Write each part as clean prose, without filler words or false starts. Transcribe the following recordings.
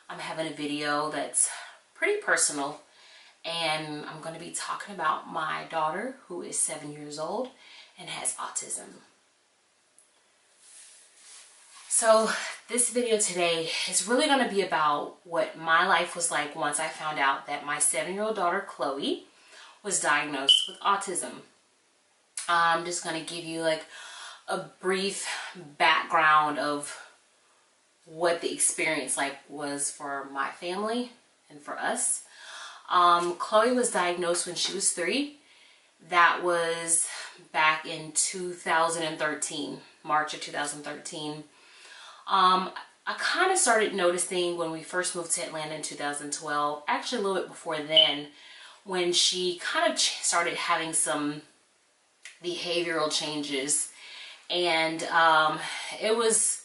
I'm having a video that's pretty personal, and I'm going to be talking about my daughter who is 7 years old and has autism. So this video today is really going to be about what my life was like once I found out that my 7-year-old daughter Khloe was diagnosed with autism. I'm just going to give you like a brief background of what the experience was for my family and for us. Khloe was diagnosed when she was 3. That was back in 2013, March of 2013. I kind of started noticing when we first moved to Atlanta in 2012, actually a little bit before then, when she kind of started having some behavioral changes. And it was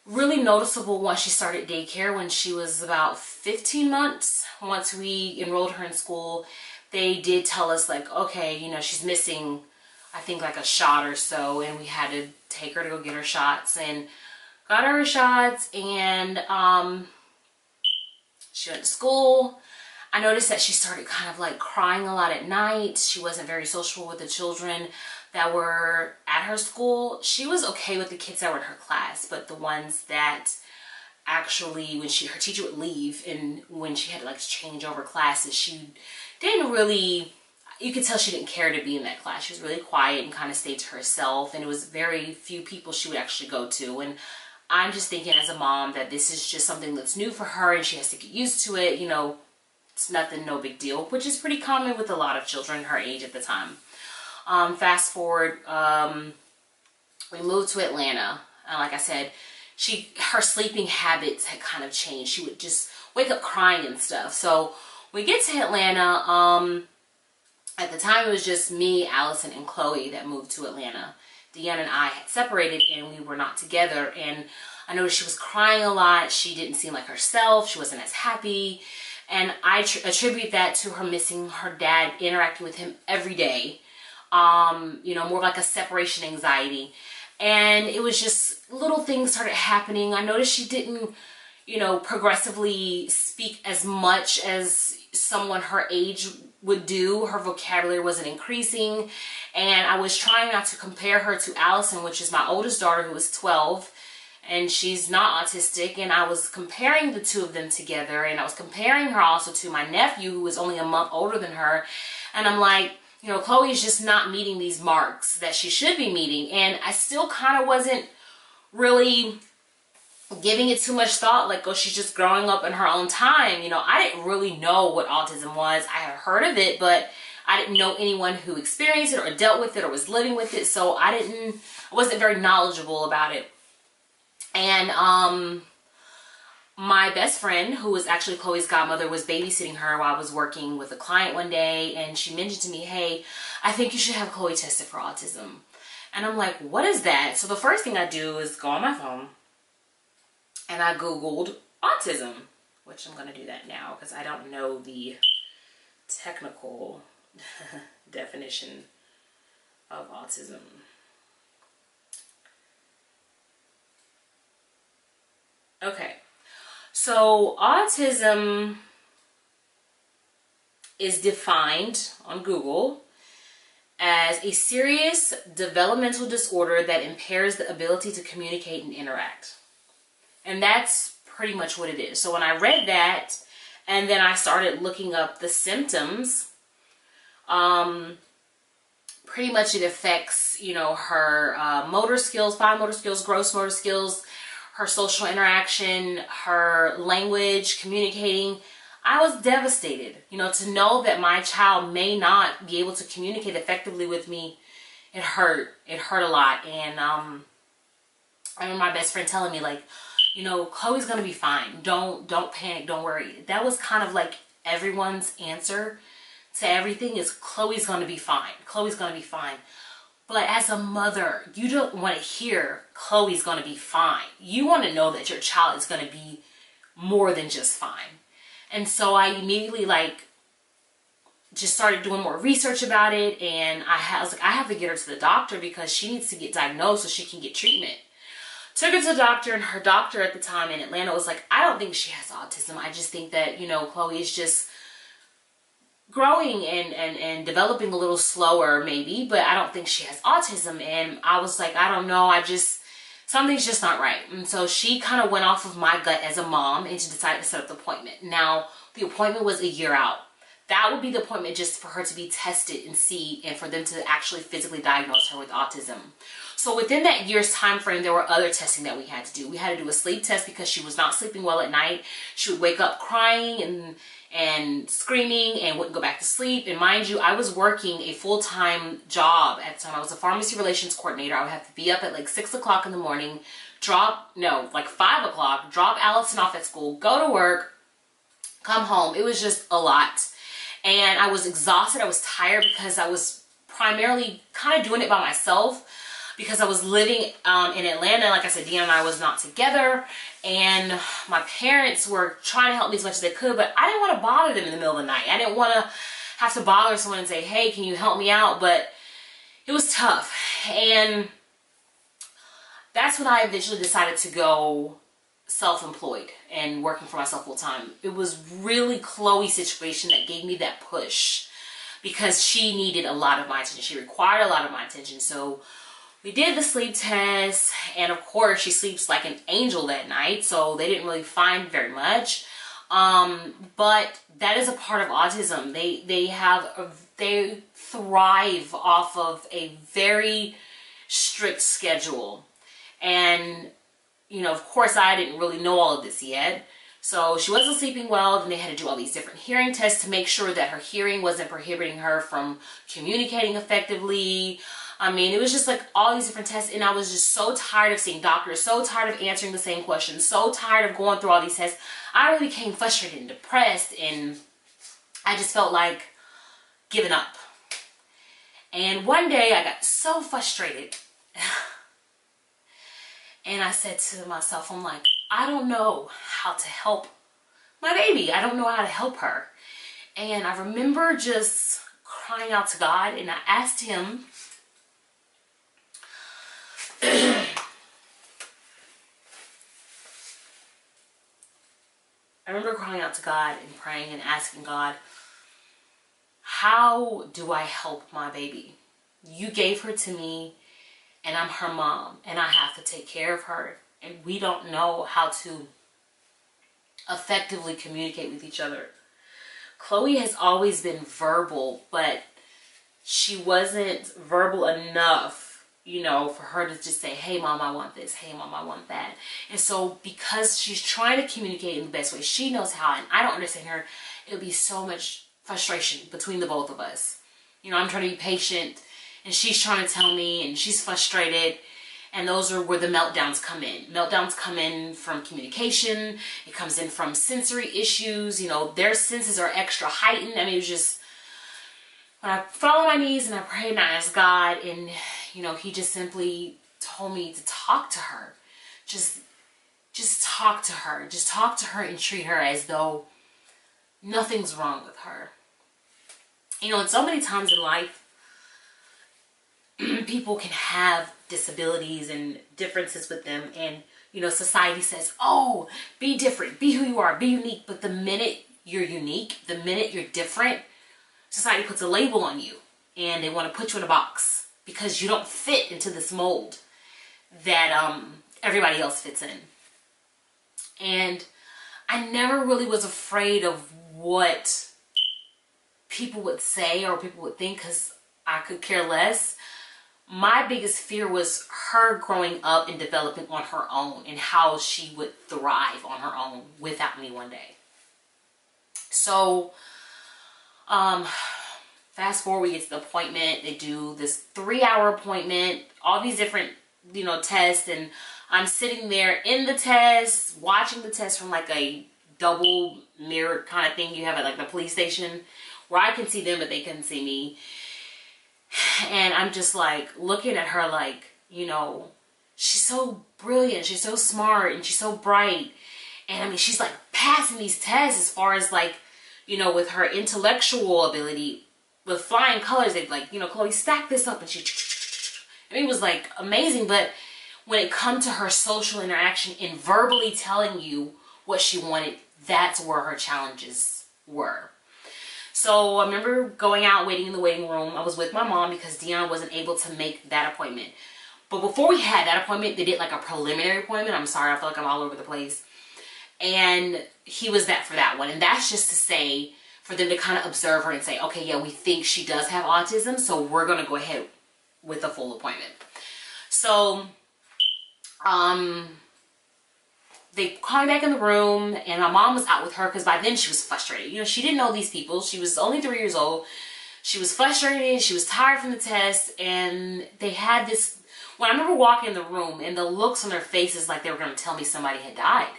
really noticeable once she started daycare when she was about 15 months. Once we enrolled her in school, they did tell us like, okay, you know, she's missing, I think like a shot or so, and we had to take her to go get her shots, and got her shots, and she went to school. I noticed that she started kind of like crying a lot at night. She wasn't very social with the children that were at her school. She was okay with the kids that were in her class, but the ones that actually, when her teacher would leave and when she had to like change over classes, she didn't really, you could tell she didn't care to be in that class. She was really quiet and kind of stayed to herself, and it was very few people she would actually go to. And I'm just thinking as a mom that this is just something that's new for her and she has to get used to it. You know, it's nothing, no big deal, which is pretty common with a lot of children her age at the time. Fast forward, we moved to Atlanta, and like I said, her sleeping habits had kind of changed. She would just wake up crying and stuff. So we get to Atlanta. At the time, it was just me, Allison, and Khloe that moved to Atlanta. Deanna and I had separated, and we were not together. And I noticed she was crying a lot. She didn't seem like herself. She wasn't as happy. And I attribute that to her missing her dad, interacting with him every day. You know, more like a separation anxiety. And it was just little things started happening. I noticed she didn't, you know, progressively speak as much as someone her age would do. Her vocabulary wasn't increasing. And I was trying not to compare her to Allison, which is my oldest daughter, who is 12. And she's not autistic. And I was comparing the two of them together. And I was comparing her also to my nephew, who was only a month older than her. And I'm like, you know, Khloe is just not meeting these marks that she should be meeting. And I still kind of wasn't really giving it too much thought. Like, oh, she's just growing up in her own time. You know, I didn't really know what autism was. I had heard of it, but I didn't know anyone who experienced it or dealt with it or was living with it. So I wasn't very knowledgeable about it. And my best friend, who was actually Khloe's godmother, was babysitting her while I was working with a client one day, and she mentioned to me, hey, I think you should have Khloe tested for autism. And I'm like, what is that? So the first thing I do is go on my phone, and I Googled autism, which I'm going to do that now because I don't know the technical definition of autism. Okay. So autism is defined on Google as a serious developmental disorder that impairs the ability to communicate and interact. And that's pretty much what it is. So when I read that, and then I started looking up the symptoms, pretty much it affects, you know, her motor skills, fine motor skills, gross motor skills, her social interaction, her language, communicating. I was devastated, you know, to know that my child may not be able to communicate effectively with me. It hurt. It hurt a lot. And I remember my best friend telling me, like, you know, Khloe's gonna be fine. Don't panic. Don't worry. That was kind of like everyone's answer to everything, is Khloe's gonna be fine. Khloe's gonna be fine. But as a mother, you don't want to hear Khloe's going to be fine. You want to know that your child is going to be more than just fine. And so I immediately just started doing more research about it. And I was like, I have to get her to the doctor because she needs to get diagnosed so she can get treatment. Took her to the doctor, and her doctor at the time in Atlanta was like, I don't think she has autism. I just think that, you know, Khloe is just growing and developing a little slower maybe, but I don't think she has autism. And I was like, I don't know, something's just not right. And so she kind of went off of my gut as a mom, and she decided to set up the appointment. Now, the appointment was a year out. That would be the appointment just for her to be tested and see, and for them to actually physically diagnose her with autism. So within that year's time frame, there were other testing that we had to do. We had to do a sleep test because she was not sleeping well at night. She would wake up crying and screaming and wouldn't go back to sleep. And mind you, I was working a full-time job at the time. I was a pharmacy relations coordinator. I would have to be up at like 6 o'clock in the morning, like 5 o'clock, drop Allison off at school, go to work, come home. It was just a lot. And I was exhausted. I was tired because I was primarily kind of doing it by myself, because I was living in Atlanta. Like I said, Deanna and I was not together, and my parents were trying to help me as much as they could, but I didn't want to bother them in the middle of the night. I didn't want to have to bother someone and say, hey, can you help me out? But it was tough. And that's when I eventually decided to go self-employed and working for myself full time. It was really Khloe's situation that gave me that push, because she needed a lot of my attention. She required a lot of my attention. So we did the sleep test, and of course she sleeps like an angel that night, so they didn't really find very much. But that is a part of autism. They thrive off of a very strict schedule. And you know, of course, I didn't really know all of this yet. So she wasn't sleeping well. Then they had to do all these different hearing tests to make sure that her hearing wasn't prohibiting her from communicating effectively. I mean, it was just like all these different tests, and I was just so tired of seeing doctors, so tired of answering the same questions, so tired of going through all these tests. I really became frustrated and depressed, and I just felt like giving up. And one day I got so frustrated. And I said to myself, I'm like, I don't know how to help my baby. I don't know how to help her. And I remember just crying out to God, and I asked him, I remember crying out to God and praying and asking God, how do I help my baby? You gave her to me, and I'm her mom, and I have to take care of her, and we don't know how to effectively communicate with each other. Khloe has always been verbal, but she wasn't verbal enough, you know, for her to just say, hey mom, I want this, hey mom, I want that. And so because she's trying to communicate in the best way she knows how, and I don't understand her, it'll be so much frustration between the both of us. You know, I'm trying to be patient, and she's trying to tell me, and she's frustrated. And those are where the meltdowns come in. Meltdowns come in from communication. It comes in from sensory issues. You know, their senses are extra heightened. I mean, it was just, when I fell on my knees and I prayed and I asked God, and, you know, he just simply told me to talk to her. Just talk to her. Just talk to her and treat her as though nothing's wrong with her. You know, and so many times in life, people can have disabilities and differences with them, and you know, society says, oh, be different, be who you are, be unique. But the minute you're unique, the minute you're different, society puts a label on you, and they want to put you in a box because you don't fit into this mold that everybody else fits in. And I never really was afraid of what people would say or people would think, because I could care less. My biggest fear was her growing up and developing on her own, and how she would thrive on her own without me one day. So, fast forward, we get to the appointment. They do this 3-hour appointment, all these different, you know, tests, and I'm sitting there in the test, watching the test from like a double mirror kind of thing you have at like the police station, where I can see them but they couldn't see me. And I'm just like looking at her like, you know, she's so brilliant, she's so smart, and she's so bright. And I mean, she's like passing these tests as far as like, you know, with her intellectual ability, with flying colors. They'd like, you know, Khloe, stack this up, and she, I mean, it was like amazing. But when it comes to her social interaction and verbally telling you what she wanted, that's where her challenges were. So I remember going out, waiting in the waiting room. I was with my mom because Dion wasn't able to make that appointment. But before we had that appointment, they did like a preliminary appointment. I'm sorry, I feel like I'm all over the place. And he was that for that one. And that's just to say, for them to kind of observe her and say, okay, yeah, we think she does have autism, so we're going to go ahead with a full appointment. So, they called me back in the room, and my mom was out with her because by then she was frustrated. You know, she didn't know these people. She was only 3 years old. She was frustrated. She was tired from the test, and they had this. When I remember walking in the room, and the looks on their faces like they were going to tell me somebody had died.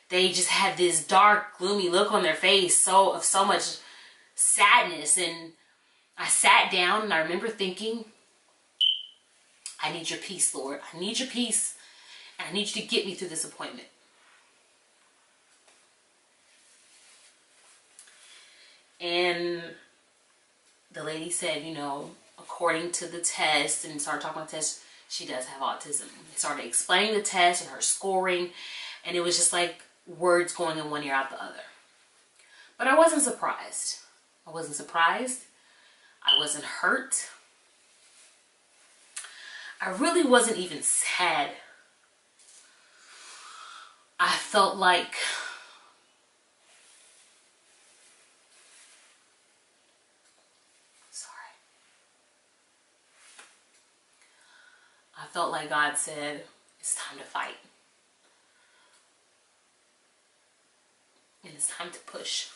They just had this dark, gloomy look on their face, of so much sadness. And I sat down, and I remember thinking, I need your peace, Lord. I need your peace, and I need you to get me through this appointment. And the lady said, you know, according to the test, and started talking about the test, she does have autism. They started explaining the test and her scoring, and it was just like words going in one ear out the other. But I wasn't surprised. I wasn't surprised. I wasn't hurt. I really wasn't even sad. I felt like I felt like God said, it's time to fight. And it's time to push.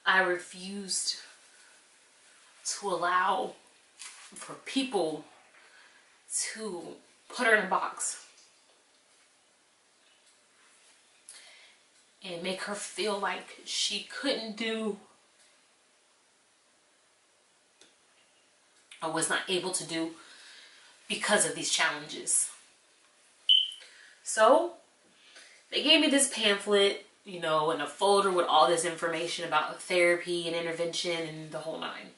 I refused to allow for people to put her in a box and make her feel like she couldn't do or was not able to do because of these challenges. So they gave me this pamphlet, you know, in a folder with all this information about therapy and intervention and the whole nine.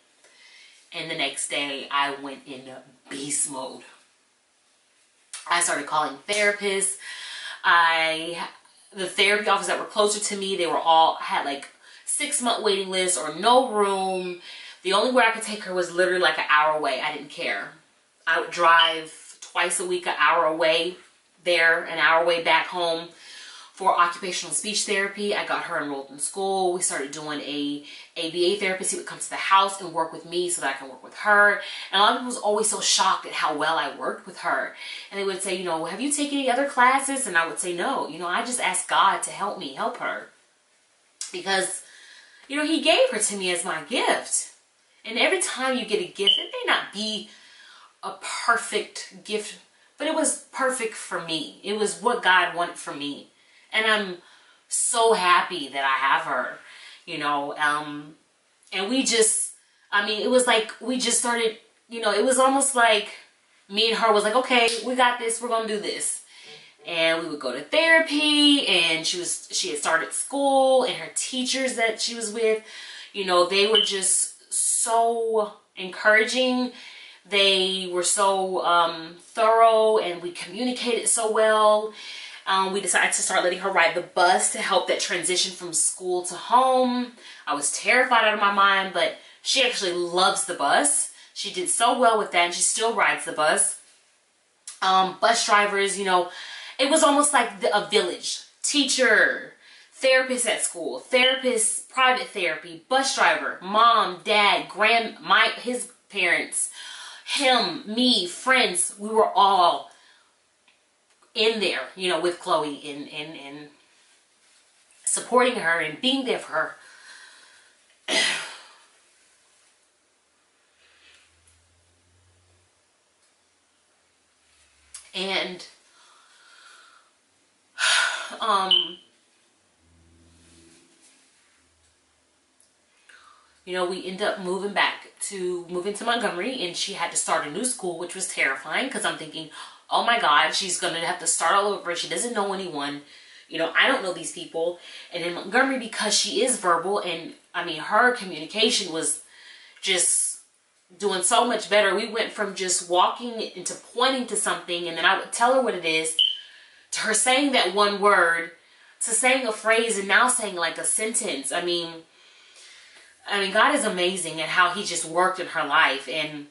And the next day I went in beast mode. I started calling therapists. The therapy offices that were closer to me, they were all had like 6-month waiting lists or no room. The only way I could take her was literally like an hour away. I didn't care. I would drive twice a week, an hour away there, an hour away back home for occupational speech therapy. I got her enrolled in school. We started doing a ABA therapist. He would come to the house and work with me so that I can work with her. And a lot of people was always so shocked at how well I worked with her. And they would say, you know, have you taken any other classes? And I would say, no. You know, I just asked God to help me help her. Because, you know, he gave her to me as my gift. And every time you get a gift, it may not be a perfect gift, but it was perfect for me. It was what God wanted for me. And I'm so happy that I have her, you know. And we just, I mean, it was like we just started, you know, it was almost like me and her was like, okay, we got this, we're going to do this. And we would go to therapy, and she had started school, and her teachers that she was with, you know, they were just so encouraging. They were so thorough, and we communicated so well. We decided to start letting her ride the bus to help that transition from school to home. I was terrified out of my mind, but she actually loves the bus. She did so well with that, and she still rides the bus. Bus drivers, you know, it was almost like a village. Teacher, therapist at school, therapist, private therapy, bus driver, mom, dad, his parents, him, me, friends. We were all in there, you know, with Khloe and supporting her and being there for her. And you know, we ended up moving to Montgomery, and she had to start a new school, which was terrifying because I'm thinking, oh my God, she's going to have to start all over. She doesn't know anyone. You know, I don't know these people. And in Montgomery, because she is verbal, and I mean, her communication was just doing so much better. We went from just walking into pointing to something, and then I would tell her what it is, to her saying that one word, to saying a phrase, and now saying like a sentence. I mean, God is amazing at how he just worked in her life. And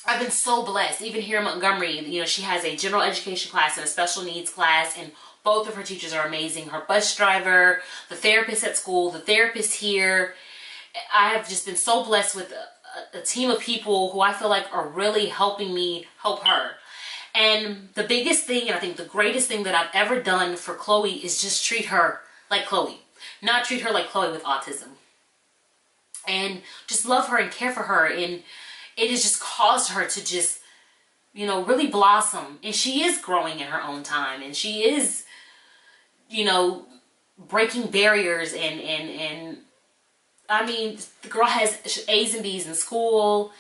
I've been so blessed. Even here in Montgomery, you know, she has a general education class and a special needs class, and both of her teachers are amazing. Her bus driver, the therapist at school, the therapist here. I have just been so blessed with a team of people who I feel like are really helping me help her. And the biggest thing, and I think the greatest thing that I've ever done for Khloe, is just treat her like Khloe. Not treat her like Khloe with autism. And just love her and care for her. And it has just caused her to just, you know, really blossom. And she is growing in her own time. And she is, you know, breaking barriers. And I mean, the girl has A's and B's in school.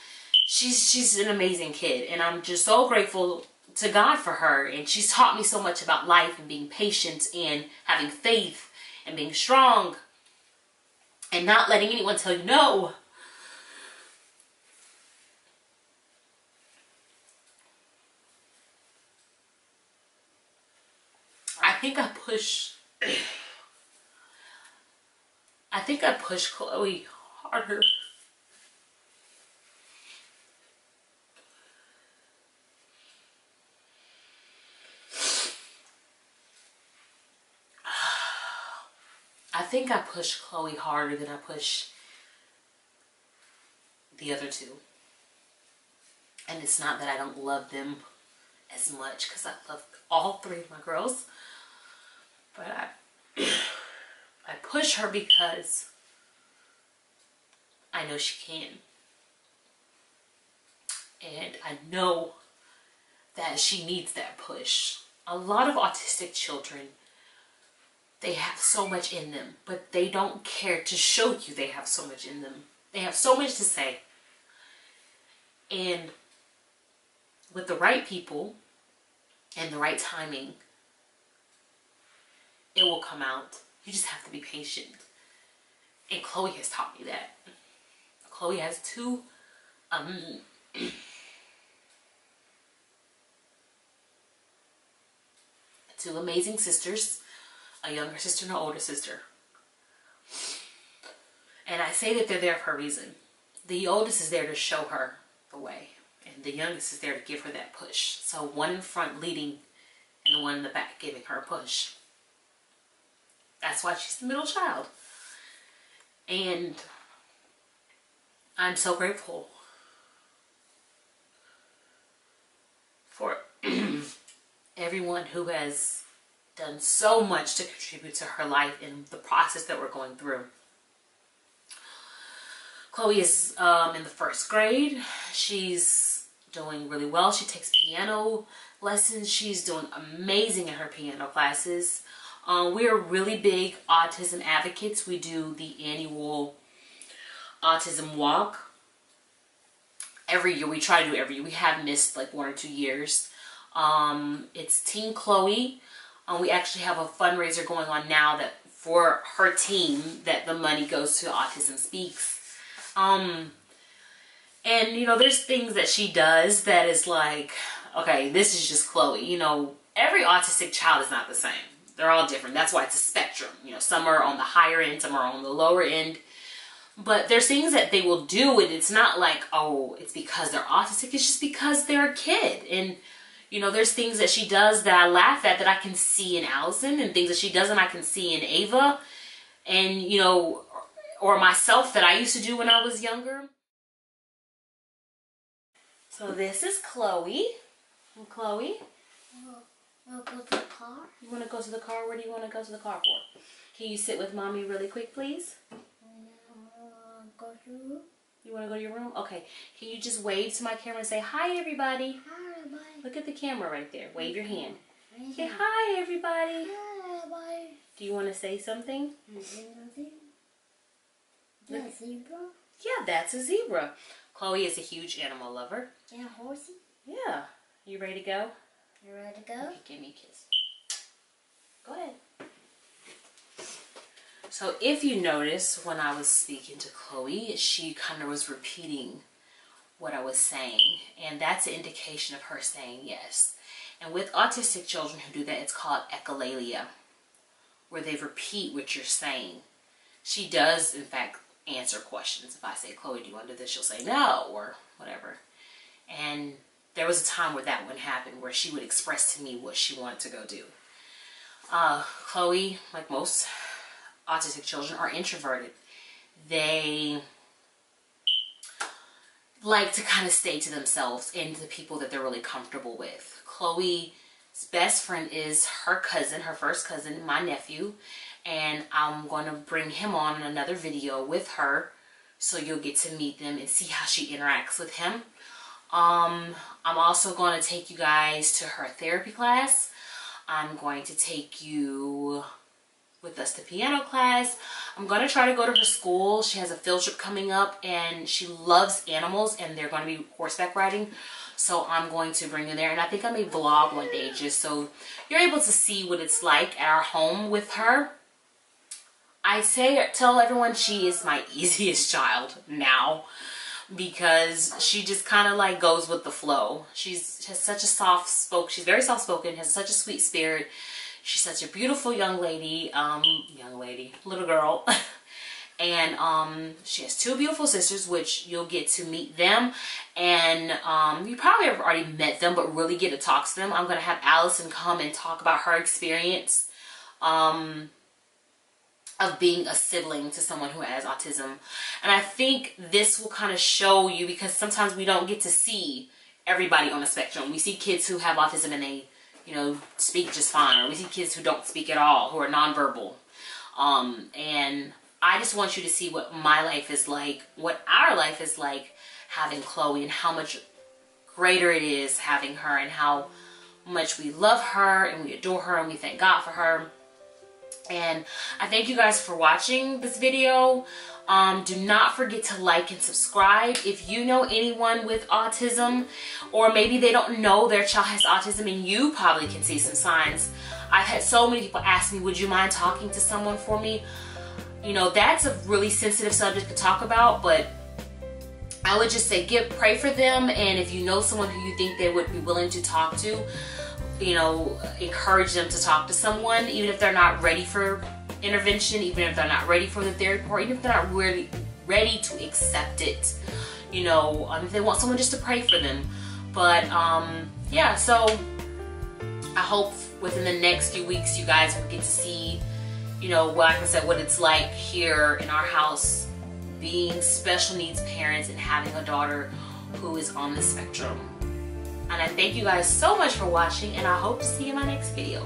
She's an amazing kid. And I'm just so grateful to God for her. And she's taught me so much about life and being patient and having faith and being strong. And not letting anyone tell you no. I think I push Khloe harder. I think I push Khloe harder than I push the other two. And it's not that I don't love them as much, because I love all three of my girls. But I push her because I know she can. And I know that she needs that push. A lot of autistic children, they have so much in them, but they don't care to show you they have so much in them. They have so much to say. And with the right people and the right timing, it will come out. You just have to be patient. And Khloe has taught me that. Khloe has two amazing sisters. A younger sister and an older sister. And I say that they're there for a reason. The oldest is there to show her the way. And the youngest is there to give her that push. So one in front leading and the one in the back giving her a push. That's why she's the middle child. And I'm so grateful for everyone who has done so much to contribute to her life in the process that we're going through. Khloe is in the 1st grade. She's doing really well. She takes piano lessons. She's doing amazing in her piano classes. We are really big autism advocates. We do the annual autism walk every year. We try to do it every year. We have missed like 1 or 2 years. It's Team Khloe. We actually have a fundraiser going on now that for her team, that the money goes to Autism Speaks. And you know, there's things that she does that is like, okay, this is just Khloe. You know, every autistic child is not the same. They're all different. That's why it's a spectrum. You know, some are on the higher end, some are on the lower end. But there's things that they will do, and it's not like, oh, it's because they're autistic. It's just because they're a kid. And you know, there's things that she does that I laugh at that I can see in Allison, and things that she doesn't I can see in Ava, and you know, or myself that I used to do when I was younger. So this is Khloe. And Khloe? Wanna go to the car? You want to go to the car? Where do you want to go to the car for? Can you sit with mommy really quick, please? Go to your room. You want to go to your room? Okay. Can you just wave to my camera and say, hi, everybody? Hi, everybody. Look at the camera right there. Wave your hand. Hi, Say, hi, everybody. Hi, everybody. Do you want to say something? That's zebra. Yeah, that's a zebra. Khloe is a huge animal lover. And a horsey. Yeah. You ready to go? You ready to go? Okay, give me a kiss. Go ahead. So if you notice when I was speaking to Khloe, she kind of was repeating what I was saying. And that's an indication of her saying yes. And with autistic children who do that, it's called echolalia, where they repeat what you're saying. She does, in fact, answer questions. If I say, Khloe, do you want to do this? She'll say no, or whatever. And there was a time where that wouldn't happen, where she would express to me what she wanted to go do. Khloe, like most autistic children, are introverted. They like to kind of stay to themselves and the people that they're really comfortable with. Khloe's best friend is her cousin, her first cousin, my nephew. And I'm going to bring him on in another video with her, so you'll get to meet them and see how she interacts with him. I'm also going to take you guys to her therapy class. I'm going to take you with us to piano class. I'm going to try to go to her school. She has a field trip coming up, and she loves animals, and they're going to be horseback riding. So I'm going to bring you there, and I think I may vlog one day just so you're able to see what it's like at our home with her. I tell everyone she is my easiest child now, because she just kind of like goes with the flow. She's such a she's very soft spoken, has such a sweet spirit. She's such a beautiful young lady, little girl. And she has two beautiful sisters, which you'll get to meet them. And you probably have already met them, but really get to talk to them. I'm going to have Allison come and talk about her experience of being a sibling to someone who has autism. And I think this will kind of show you, because sometimes we don't get to see everybody on the spectrum. We see kids who have autism and they, you know, speak just fine. Or we see kids who don't speak at all, who are nonverbal. And I just want you to see what my life is like, what our life is like having Khloe, and how much greater it is having her, and how much we love her and we adore her and we thank God for her. And I thank you guys for watching this video. Do not forget to like and subscribe. If you know anyone with autism, or maybe they don't know their child has autism and you probably can see some signs. I've had so many people ask me, would you mind talking to someone for me? You know, that's a really sensitive subject to talk about, but I would just say pray for them. And if you know someone who you think they would be willing to talk to, you know, encourage them to talk to someone, even if they're not ready for intervention, even if they're not ready for the therapy, or even if they're not really ready to accept it. You know, if they want someone just to pray for them. But yeah, so I hope within the next few weeks you guys will get to see, you know, like I said, what it's like here in our house, being special needs parents and having a daughter who is on the spectrum. And I thank you guys so much for watching, and I hope to see you in my next video.